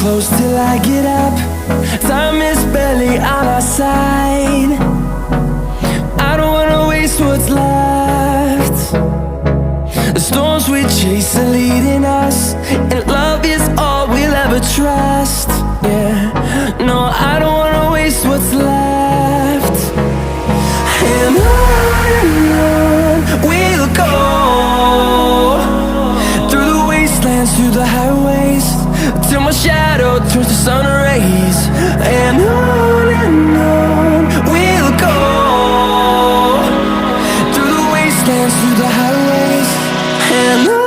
close till I get up. Time is barely on our side. I don't wanna waste what's left. The storms we chase are leading us, and love is all we'll ever trust. Yeah, no, I don't wanna waste what's left. And on we'll go, through the wastelands, through the highways, till my shadow turns to sun rays. And on we'll go, through the wastelands, through the highways, and on.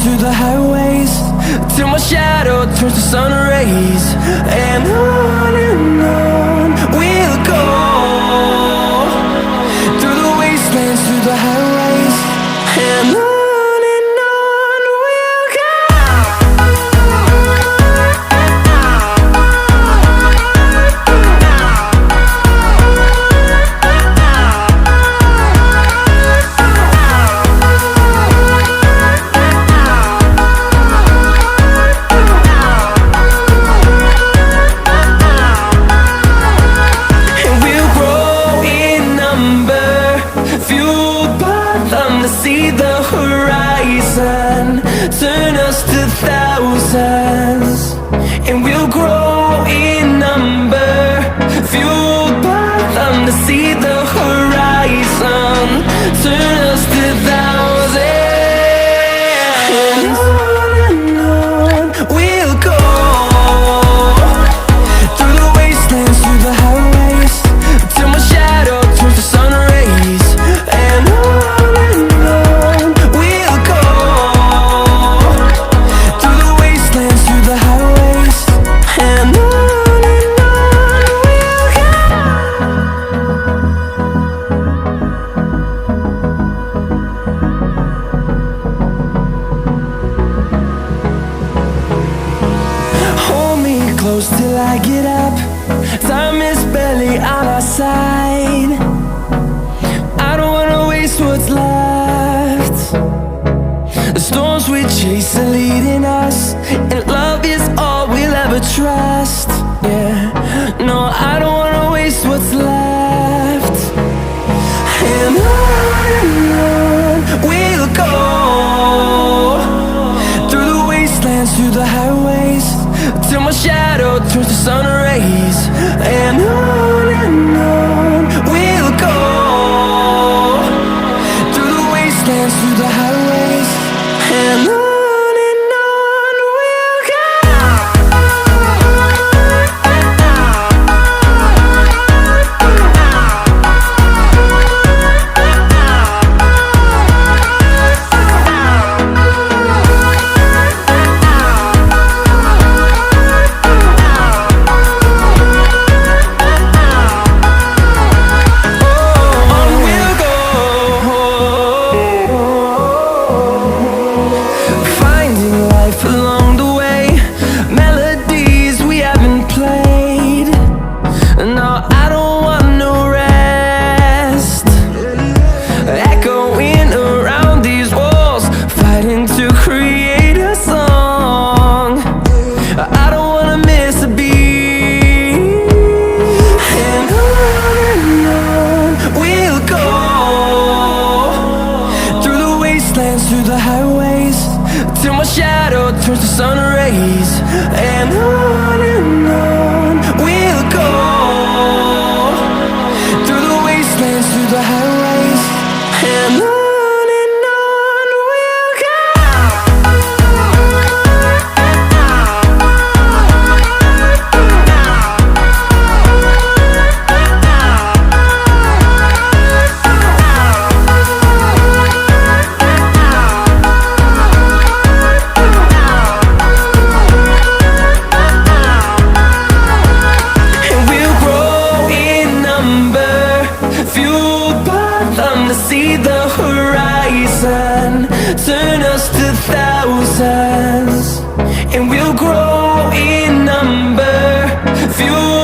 Through the highways, till my shadow turns to sun rays. And on we'll go, through the wastelands, through the highways, and on. See the horizon turn us to thousands, and we'll grow in number, fueled by them. To see the horizon turn us to thousands, and on we'll go, through the wastelands, through the highways, till my shadow turns to sun rays. And on close till I get up. Time is barely on our side. I don't wanna waste what's left. The storms we chase are leading us, and love is all we'll ever trust. Yeah, no, I don't wanna waste what's left. And on we'll go, through the wastelands, through the highways, till my shadow turns to sun rays. And on we'll go, through the wastelands, through the highways, and on. till my shadow turns to sun rays. And on we'll go. we'll grow in number. Few